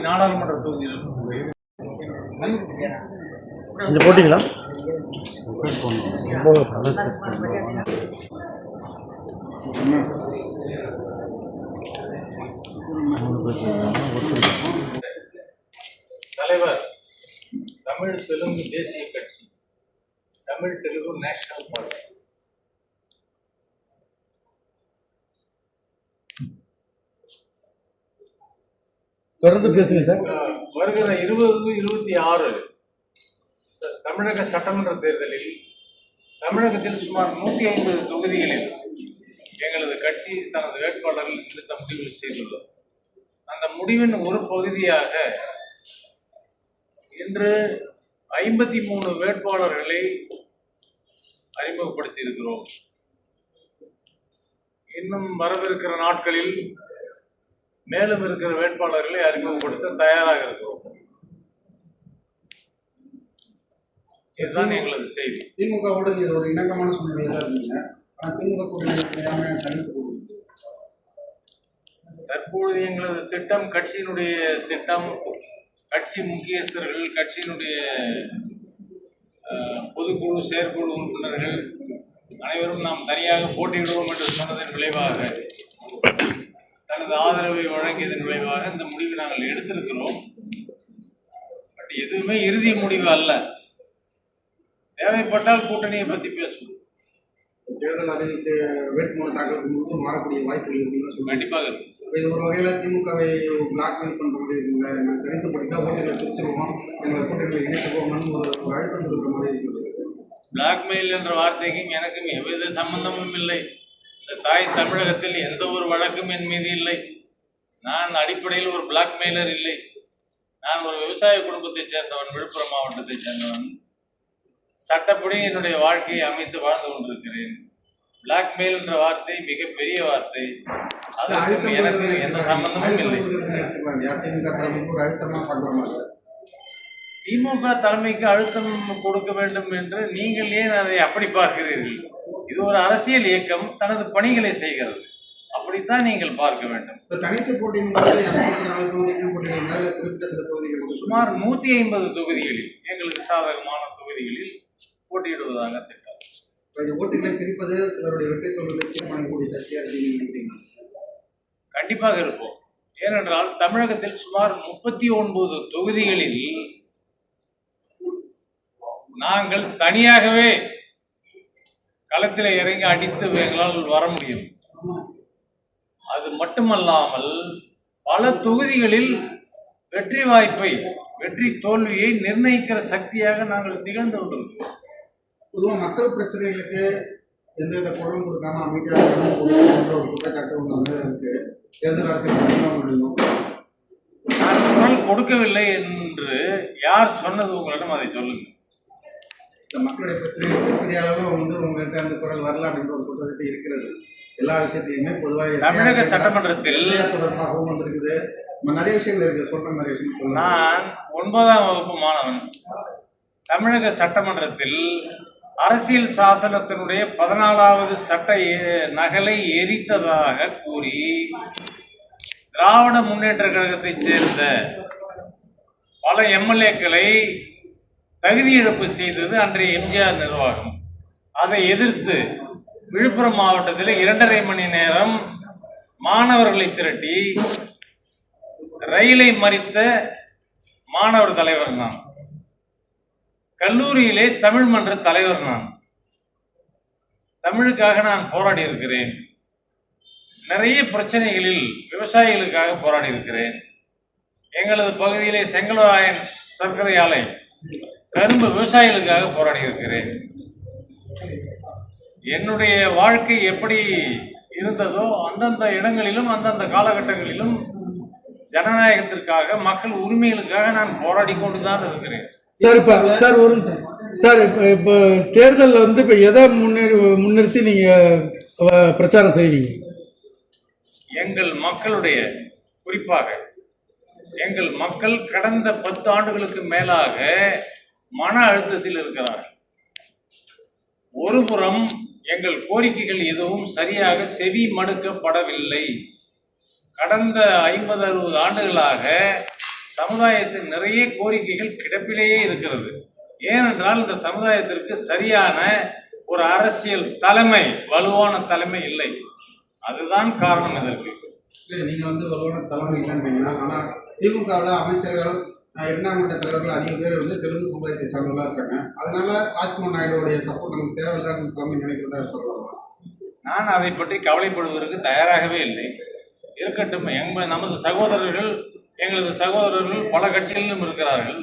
நாடாளுமன்ற தொகுதியில் இது போட்டிங்களா? தலைவர் தமிழ் தெலுங்கு தேசிய கட்சி, தமிழ் தெலுங்கு நேஷனல் பார்ட்டி. தொடர்ந்து பேசுங்க சார். வருகிற 2026 தமிழக சட்டமன்ற தேர்தலில் தமிழகத்தில் சுமார் 150 தொகுதிகளில் எங்களது கட்சி தனது வேட்பாளர்கள் நிறுத்த முடிவு செய்துள்ளது. அந்த முடிவின் ஒரு பகுதியாக இன்று 53 வேட்பாளர்களை அறிமுகப்படுத்தி இருக்கிறோம். இன்னும் வரவிருக்கிற நாட்களில் மேலும் இருக்கிற வேட்பாளர்களை அறிமுகப்படுத்த தயாராக இருக்கிறோம். இதுதான் எங்களது செய்தி. திமுகவோடு இது ஒரு இணக்கமான சூழ்நிலையில் இருந்தீங்க. தற்பொழுது எங்களது திட்டம், கட்சியினுடைய திட்டம், கட்சி முக்கியஸ்தர்கள், கட்சியினுடைய பொதுக்குழு செயற்குழு உறுப்பினர்கள் அனைவரும் நாம் தனியாக போட்டியிடுவோம் என்று சொன்னதன் விளைவாக, தனது ஆதரவை வழங்கியதன் விளைவாக இந்த முடிவை நாங்கள் எடுத்திருக்கிறோம். பட் எதுவுமே இறுதி முடிவு அல்ல. தேவைப்பட்டால் கூட்டணியை பற்றி பேசுவோம். தேர்தல் அறிவித்து வேட்புமனு தாக்கலுக்கு மாறக்கூடிய வாய்ப்புகள் கண்டிப்பாக இருக்கு. இது ஒரு வகையில் திமுகவை பிளாக்மெயில் பண்ணுற மாதிரி இருக்குங்க. கணித்து படித்தா ஓட்டுகளை பிரிச்சிருவோம், எங்களை கூட்டணிகளை இணைச்சிருவோம்னு ஒரு அழுத்தம் கொடுக்குற மாதிரி இருக்குது. பிளாக்மெயில் என்ற வார்த்தைக்கும் எனக்கும் எவ்வித சம்பந்தமும் இல்லை. இந்த தாய் தமிழகத்தில் எந்த ஒரு வழக்கும் என் மீது இல்லை. நான் அடிப்படையில் ஒரு பிளாக்மெயிலர் இல்லை. நான் ஒரு விவசாய குடும்பத்தை சேர்ந்தவன், விழுப்புரம் மாவட்டத்தை சேர்ந்தவன். சட்டப்படி என்னுடைய வாழ்க்கையை அமைத்து வாழ்ந்து கொண்டிருக்கிறேன். பிளாக்மெயில் என்ற வார்த்தை மிகப்பெரிய வார்த்தை. அதற்கு எனக்கு எந்த சம்பந்தமும் இல்லை. திமுக தலைமைக்கு அழுத்தம் கொடுக்க வேண்டும் என்று நீங்கள் ஏன் அதை அப்படி பார்க்கிறீர்கள்? இது ஒரு அரசியல் இயக்கம் தனது பணிகளை செய்கிறது. அப்படித்தான் நீங்கள் பார்க்க வேண்டும். சுமார் 150 தொகுதிகளில், எங்களுக்கு சாதகமான தொகுதிகளில் போட்டியிடுவதாக திட்டம். ஓட்டுகளை பிரிப்பது சிலருடைய வெற்றி தோல்விகளை தீர்மானிக்கக்கூடிய சக்தியாக நினைக்கிறீங்க? கண்டிப்பாக இருப்போம். ஏனென்றால் தமிழகத்தில் சுமார் 39 தொகுதிகளில் நாங்கள் தனியாகவே களத்தில் இறங்கி அடித்து எங்களால் வர முடியும். அது மட்டுமல்லாமல் பல தொகுதிகளில் வெற்றி வாய்ப்பை, வெற்றி தோல்வியை நிர்ணயிக்கிற சக்தியாக நாங்கள் திகழ்ந்து கொண்டிருக்கிறோம். பொதுவாக மக்கள் பிரச்சனைகளுக்கு எந்தவித குரலும் கொடுக்காம அமைதியாக ஒரு குற்றச்சாட்டு ஒன்று இருக்கு. தேர்தல் அரசியல் நான் குரல் கொடுக்கவில்லை என்று யார் சொன்னது உங்களிடம்? அதை சொல்லுங்கள். இந்த மக்களுடைய பிரச்சனைகளுக்கு பெரிய அளவில் உங்கள்கிட்ட அந்த குரல் வரல அப்படின்ற ஒரு குற்றச்சாட்டு இருக்கிறது. எல்லா விஷயத்தையுமே பொதுவாக தமிழக சட்டமன்றத்தில் தொடர்பாகவும் வந்திருக்குது. நிறைய விஷயங்கள் இருக்கு. சொல்ற நிறைய விஷயம் சொல்லுங்க. நான் 9ஆம் வகுப்பு மாணவன். தமிழக சட்டமன்றத்தில் அரசியல் சாசனத்தினுடைய 14வது சட்ட நகலை எரித்ததாக கூறி திராவிட முன்னேற்ற கழகத்தைச் சேர்ந்த பல எம்எல்ஏக்களை தகுதி இழப்பு செய்தது அன்றைய எம்ஜிஆர் நிர்வாகம். அதை எதிர்த்து விழுப்புரம் மாவட்டத்தில் 2.5 மணி நேரம் மாணவர்களை திரட்டி ரயிலை மறித்த மாணவர் தலைவர் நான். கல்லூரியிலே தமிழ் மன்ற தலைவர் நான். தமிழுக்காக நான் போராடி இருக்கிறேன். நிறைய பிரச்சனைகளில் விவசாயிகளுக்காக போராடி இருக்கிறேன். எங்களது பகுதியிலே செங்கல்வராயன் சர்க்கரை ஆலை, கரும்பு விவசாயிகளுக்காக போராடி இருக்கிறேன். என்னுடைய வாழ்க்கை எப்படி இருந்ததோ அந்தந்த இடங்களிலும் அந்தந்த காலகட்டங்களிலும் ஜனநாயகத்திற்காக, மக்கள் உரிமைகளுக்காக நான் போராடி கொண்டுதான் இருக்கிறேன். சார் சார் ஒரு சார் இப்போ தேர்தலில் இப்போ எதை முன்னிறுத்தி நீங்கள் பிரச்சாரம் செய்வீங்க? எங்கள் மக்களுடைய, குறிப்பாக எங்கள் மக்கள் கடந்த 10 ஆண்டுகளுக்கு மேலாக மன அழுத்தத்தில் இருக்கிறார்கள். ஒருபுறம் எங்கள் கோரிக்கைகள் எதுவும் சரியாக செவி மடுக்கப்படவில்லை. கடந்த 50-60 ஆண்டுகளாக சமுதாயத்தின் நிறைய கோரிக்கைகள் கிடப்பிலேயே இருக்கிறது. ஏனென்றால் இந்த சமுதாயத்திற்கு சரியான ஒரு அரசியல் தலைமை, வலுவான தலைமை இல்லை. அதுதான் காரணம் இதற்கு. நீங்க வலுவான தலைமை இல்லைன்றீங்கன்னா, ஆனா திமுகவில் அமைச்சர்கள் இரண்டாம் தலைவர்கள் அதிக பேர் தெலுங்கு சமுதாயத்தை சார்ந்தவர்களா இருக்காங்க. அதனால ராஜ்குமார் நாயுடுடைய சப்போர்ட் நமக்கு தேவையில்லைன்னு தலைமை நினைக்கிறதா சொல்லலாம். நான் அதை பற்றி கவலைப்படுவதற்கு தயாராகவே இல்லை. இருக்கட்டும், நமது சகோதரர்கள், எங்களது சகோதரர்கள் பல கட்சிகளிலும் இருக்கிறார்கள்.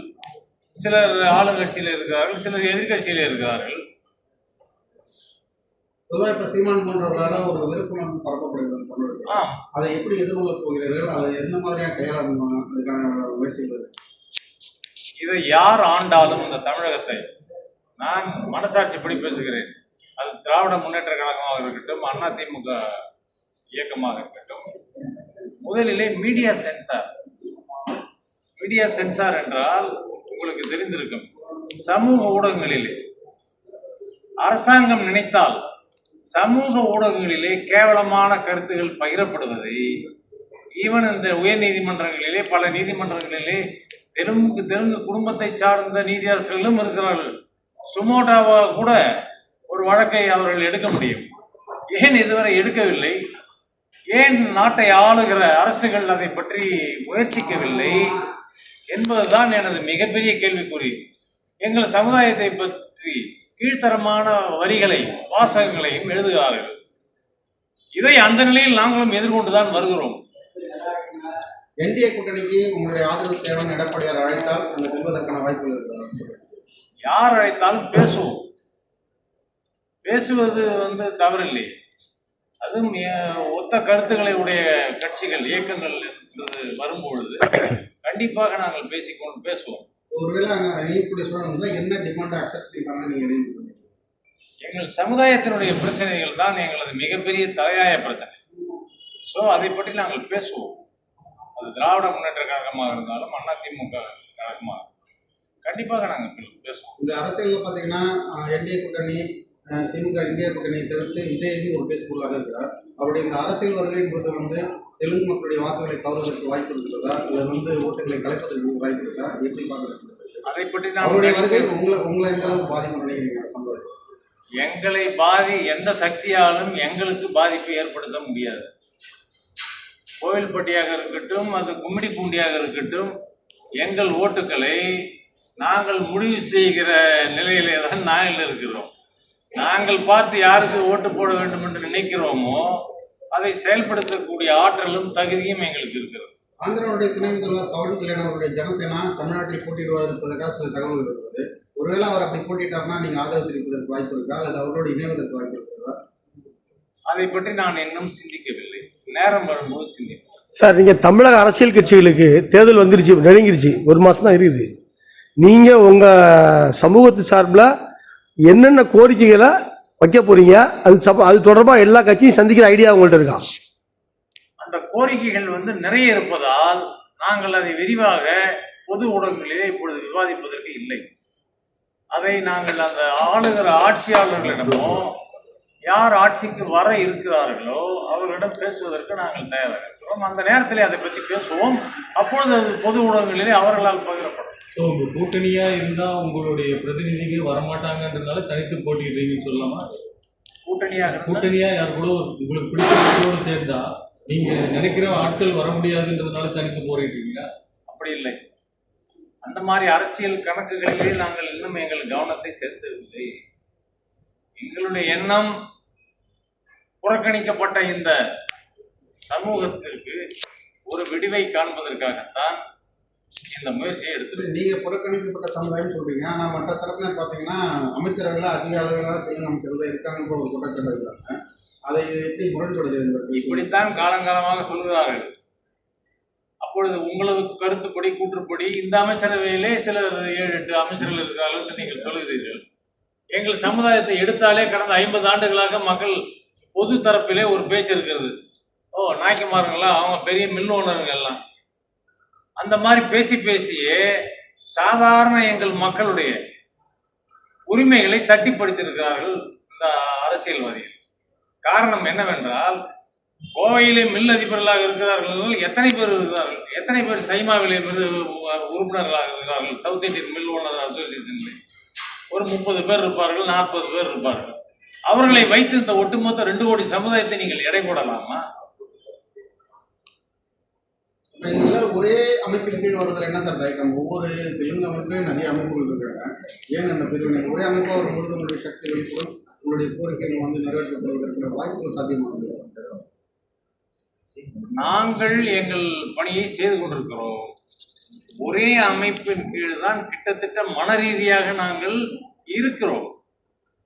சிலர் ஆளுங்கட்சியில் இருக்கிறார்கள், சிலர் எதிர்கட்சியில் இருக்கிறார்கள். பொதுவாக இப்ப சீமான் போன்றவர்களால் ஒரு விருப்புணர்வு பரப்பப்படுகிறது தமிழர்கள். அதை எப்படி எதிர்கொள்ளப் போகிறீர்கள்? அதை எந்த மாதிரியான கையாள முயற்சிகள்? இதை யார் ஆண்டாலும் இந்த தமிழகத்தை, நான் மனசாட்சிப்படி பேசுகிறேன், அது திராவிட முன்னேற்ற கழகமாக இருக்கட்டும், அதிமுக இயக்கமாக இருக்கட்டும், முதலிலே மீடியா சென்சார். மீடியா சென்சார் என்றால் உங்களுக்கு தெரிந்திருக்கும், சமூக ஊடகங்களிலே அரசாங்கம் நினைத்தால் சமூக ஊடகங்களிலே கேவலமான கருத்துகள் பகிரப்படுவதை, ஈவன் இந்த உயர் நீதிமன்றங்களிலே, பல நீதிமன்றங்களிலே தெலுங்கு குடும்பத்தை சார்ந்த நீதியரசர்களும் இருக்கிறார்கள். சுமோட்டாவா கூட ஒரு வழக்கை அவர்கள் எடுக்க முடியும். ஏன் இதுவரை எடுக்கவில்லை? ஏன் நாட்டை ஆளுகிற அரசுகள் அதை பற்றி முயற்சிக்கவில்லை என்பதுதான் எனது மிகப்பெரிய கேள்விக்குறி. எங்கள் சமுதாயத்தை பற்றி கீழ்த்தரமான வரிகளை, வாசகங்களையும் எழுதுகிறார்கள். இதை அந்த நிலையில் நாங்களும் எதிர்கொண்டுதான் வருகிறோம். என்டிஏ கூட்டணிக்கு உங்களுடைய ஆதரவு தேவையான எடப்பாடியார் அழைத்தால் அந்த செல்வதற்கான வாய்ப்புகள் இருக்கிறது. யார் அழைத்தாலும் பேசுவோம். பேசுவது தவறில்லை. அதுவும் ஒத்த கருத்துக்களை உடைய கட்சிகள், இயக்கங்கள் வரும்பொழுது கண்டிப்பாக நாங்கள் பேசுவோம். ஒருவேளை அணியக்கூடிய சூழல் என்ன டிமாண்ட் அக்செப்ட் பண்ண நீங்க எங்கள் சமுதாயத்தினுடைய பிரச்சனைகள் தான் எங்களது மிகப்பெரிய தலையாய பிரச்சனை. ஸோ அதை பற்றி நாங்கள் பேசுவோம். அது திராவிட முன்னேற்ற கழகமாக இருந்தாலும் அதிமுக கழகமாக கண்டிப்பாக நாங்கள் பேசுவோம். இந்த அரசியலில் பார்த்தீங்கன்னா என்டிஏ கூட்டணி, திமுக இந்தியா கூட்டணியை தவிர்த்து விஜயும் ஒரு பேசுபொருளாக இருக்கிறார். அவருடைய இந்த அரசியல் வருகை என்பது தெலுங்கு மக்களுடைய வாக்குகளை கவர்வதற்கு வாய்ப்பு இருக்கிறதா, இல்லை ஓட்டுகளை கலைப்பதற்கு வாய்ப்பு இருக்கா? எப்படி பார்க்குறது? அதை பற்றி அவருடைய வருகை உங்களை எந்த அளவுக்கு பாதிப்பு நினைக்கிறீங்க? சம்பவம் எங்களை எந்த சக்தியாலும் எங்களுக்கு பாதிப்பை ஏற்படுத்த முடியாது. கோவில்பட்டியாக இருக்கட்டும், அது கும்மிடிப்பூண்டியாக இருக்கட்டும், எங்கள் ஓட்டுக்களை நாங்கள் முடிவு செய்கிற நிலையிலே தான் நாங்கள் இருக்கிறோம். நாங்கள் பார்த்து யாருக்கு ஓட்டு போட வேண்டும் என்று நினைக்கிறோமோ அதை செயல்படுத்தக்கூடிய ஆற்றலும் தகுதியும் எங்களுக்கு இருக்கிறது. ஆந்திராவுடைய துணை முதல்வர் பவன் கல்யாண் அவருடைய ஜனசேனா தமிழ்நாட்டில் போட்டியிடுவார் இருப்பதற்காக சில தகவல்கள் இருக்கிறது. ஒருவேளை அவர் அப்படி போட்டிட்டார்னா நீங்க ஆதரவு தெரிவிப்பதற்கு வாய்ப்பு இருக்கா, அல்லது அவரோடு இணைவதற்கு வாய்ப்பு இருக்கிறதா? அதை பற்றி நான் இன்னும் சிந்திக்கவில்லை. நேரம் வரும்போது சிந்திப்போம். சார், நீங்க தமிழக அரசியல் கட்சிகளுக்கு தேர்தல் வந்துருச்சு, நெருங்கிடுச்சு, 1 மாசம் தான் இருக்குது. நீங்க உங்க சமூகத்து சார்பில் என்னென்ன கோரிக்கைகளை வைக்க போறீங்க? அது தொடர்பாக எல்லா கட்சியும் சந்திக்கிற ஐடியா உங்கள்கிட்ட இருக்கா? அந்த கோரிக்கைகள் நிறைய இருப்பதால் நாங்கள் அதை விரிவாக பொது ஊடகங்களிலே இப்பொழுது விவாதிப்பதற்கு இல்லை. அதை நாங்கள் அந்த ஆளுகிற ஆட்சியாளர்களிடமோ, யார் ஆட்சிக்கு வர இருக்கிறார்களோ அவர்களிடம் பேசுவதற்கு நாங்கள் தயாராக இருக்கிறோம். அந்த நேரத்தில் அதை பற்றி பேசுவோம். அப்பொழுது அது பொது ஊடகங்களிலே அவர்களால் பகிரப்படும். ஸோ உங்கள் கூட்டணியாக இருந்தால் உங்களுடைய பிரதிநிதிகள் வரமாட்டாங்கன்றதுனால தனித்து போட்டிடுறீங்கன்னு சொல்லலாமா? கூட்டணியாக யார் கூட உங்களுக்கு பிடிச்சவங்களோடு சேர்ந்தா நீங்கள் நினைக்கிற ஆட்கள் வர முடியாதுன்றதுனால தனித்து போரிடுறீங்களா? அப்படி இல்லை. அந்த மாதிரி அரசியல் கணக்குகளிலே நாங்கள் இன்னும் எங்கள் கவனத்தை செலுத்தவில்லை. எங்களுடைய எண்ணம் புறக்கணிக்கப்பட்ட இந்த சமூகத்திற்கு ஒரு விடிவை காண்பதற்காகத்தான் இந்த முயற்சியை எடுத்து. நீங்க புறக்கணிக்கப்பட்ட சமுதாயம் சொல்றீங்க, ஆனா மற்ற தரப்பினர் பாத்தீங்கன்னா அமைச்சர்கள் அதிக அளவிலான தெலுங்கு அமைச்சர்கள் இருக்காங்க ஒரு குற்றச்சாட்டு இருக்காங்க. அதை எப்படி முரண்படுகிறது? இப்படித்தான் காலங்காலமாக சொல்கிறார்கள். அப்பொழுது உங்களது கருத்துப்படி, கூற்றுப்படி இந்த அமைச்சரவையிலே சிலர் 7-8 அமைச்சர்கள் இருக்கிறார்கள் என்று நீங்கள் சொல்கிறீர்கள். எங்கள் சமுதாயத்தை எடுத்தாலே கடந்த 50 ஆண்டுகளாக மக்கள் பொது தரப்பிலே ஒரு பேச்சு இருக்கிறது. நாய்க்குமாருங்களா, அவங்க பெரிய மில் ஓனருங்கெல்லாம் அந்த மாதிரி பேசியே சாதாரண எங்கள் மக்களுடைய உரிமைகளை தட்டி படுத்தியிருக்கிறார்கள் இந்த அரசியல்வாதிகள். காரணம் என்னவென்றால், கோவையிலே மில் அதிபர்களாக இருக்கிறார்கள் எத்தனை பேர் இருக்கிறார்கள்? எத்தனை பேர் சைமாவிலே உறுப்பினர்களாக இருக்கிறார்கள்? சவுத் இந்தியன் மில் ஓனர் அசோசியேஷனில் ஒரு 30 பேர் இருப்பார்கள், 40 பேர் இருப்பார்கள். அவர்களை வைத்து இந்த ஒட்டுமொத்த 2 கோடி சமுதாயத்தை நீங்கள் எடை போடலாமா? எல்லாரும் ஒரே அமைப்பின் கீழ் வருவதில் என்ன சார் தயக்கம்? ஒவ்வொரு தெலுங்கு அமைப்பும் நிறைய அமைப்புகள் இருக்கிறாங்க. ஏன் அந்த பிரிவினை ஒரே அமைப்பாக வரும்பொழுது உங்களுடைய சக்தி வெளிப்படும், உங்களுடைய கோரிக்கைகள் வந்து நிறைவேற்றப்படுவதற்கு வாய்ப்புகள் சாத்தியமானது? நாங்கள் எங்கள் பணியை செய்து கொண்டிருக்கிறோம். ஒரே அமைப்பின் கீழ் தான் கிட்டத்தட்ட மன ரீதியாக நாங்கள் இருக்கிறோம்.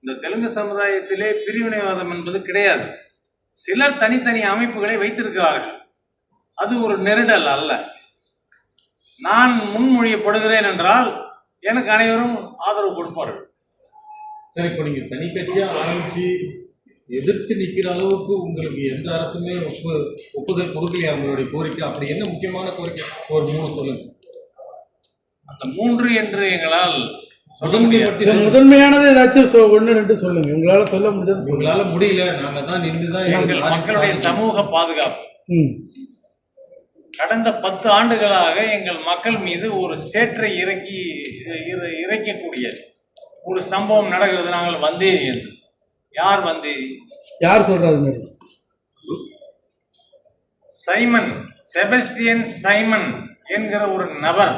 இந்த தெலுங்கு சமுதாயத்திலே பிரிவினைவாதம் என்பது கிடையாது. சிலர் தனித்தனி அமைப்புகளை வைத்திருக்கிறார்கள். அது ஒரு நெருடல் அல்ல. நான் முன்மொழியப்படுகிறேன் என்றால் எனக்கு அனைவரும் ஆதரவு கொடுப்பார்கள். சரி, இப்போ நீங்க தனி கட்சியா ஆரம்பிச்சு எதிர்த்து நிக்கிற அளவுக்கு உங்களுக்கு எந்த அரசுமே ஒப்புதல் கொடுக்கலையா உங்களுடைய கோரிக்கை? அப்படி என்ன முக்கியமான கோரிக்கை? ஒரு 3 சொல்லுங்க. அந்த 3 என்று எங்களால் முதன்மையானது ஏதாச்சும் 1, 2 சொல்லுங்க. உங்களால சொல்ல முடியாது. உங்களால முடியல, நாங்க தான் நின்றுதான் எங்கள் மக்களுடைய சமூக பாதுகாப்பு. கடந்த 10 ஆண்டுகளாக எங்கள் மக்கள் மீது ஒரு சேற்றை இறைக்கக்கூடிய ஒரு சம்பவம் நடக்கிறது. நாங்கள் வந்தேரி என்று. யார் வந்தேரி? யார் சொல்றாரு? சைமன், செபஸ்டியன் சைமன் என்கிற ஒரு நபர்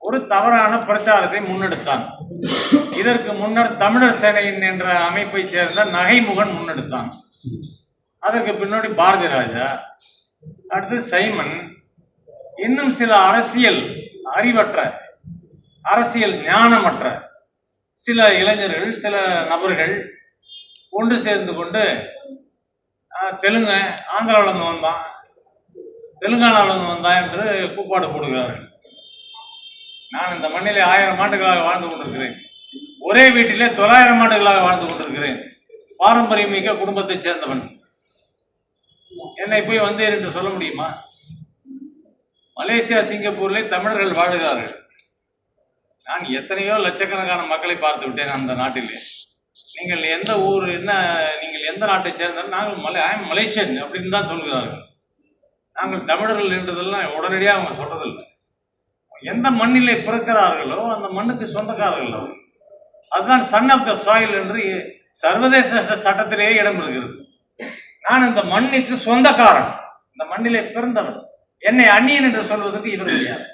ஒரு தவறான பிரச்சாரத்தை முன்னெடுத்தான். இதற்கு முன்னர் தமிழர் சேனையின் என்ற அமைப்பை சேர்ந்த நகைமுகன் முன்னெடுத்தான். அதற்கு பின்னாடி பாரதி ராஜா, அடுத்து சைமன், இன்னும் சில அரசியல் அறிவற்ற, அரசியல் ஞானமற்ற சில இளைஞர்கள், சில நபர்கள் ஒன்று சேர்ந்து கொண்டு தெலுங்கு ஆந்திராவிலிருந்து வந்தான், தெலுங்கானாவிலிருந்து வந்தான் என்று கூப்பாடு போடுகிறார்கள். நான் இந்த மண்ணிலே 1000 ஆண்டுகளாக வாழ்ந்து கொண்டிருக்கிறேன். ஒரே வீட்டிலே 900 ஆண்டுகளாக வாழ்ந்து கொண்டிருக்கிறேன். பாரம்பரியமிக்க குடும்பத்தைச் சேர்ந்தவன். என்னை போய் வந்தேன் என்று சொல்ல முடியுமா? மலேசியா, சிங்கப்பூரிலே தமிழர்கள் வாழுகிறார்கள். நான் எத்தனையோ லட்சக்கணக்கான மக்களை பார்த்து விட்டேன் அந்த நாட்டிலே. நீங்கள் எந்த ஊர், என்ன, நீங்கள் எந்த நாட்டை சேர்ந்தாலும் நாங்கள் மலேசியன் அப்படின்னு தான் சொல்கிறார்கள். நாங்கள் தமிழர்கள் என்றதெல்லாம் உடனடியாக அவங்க சொல்றதில்லை. எந்த மண்ணிலே பிறக்கிறார்களோ அந்த மண்ணுக்கு சொந்தக்காரர்கள் அவர். அதுதான் சன் ஆஃப் த சாயில் என்று சர்வதேச சட்டத்திலேயே இடம் இருக்கிறது. நான் இந்த மண்ணுக்கு சொந்தக்காரன், இந்த மண்ணிலே பிறந்தவன். என்னை அந்நியன் என்று சொல்வதற்கு இவர்கள் யார்?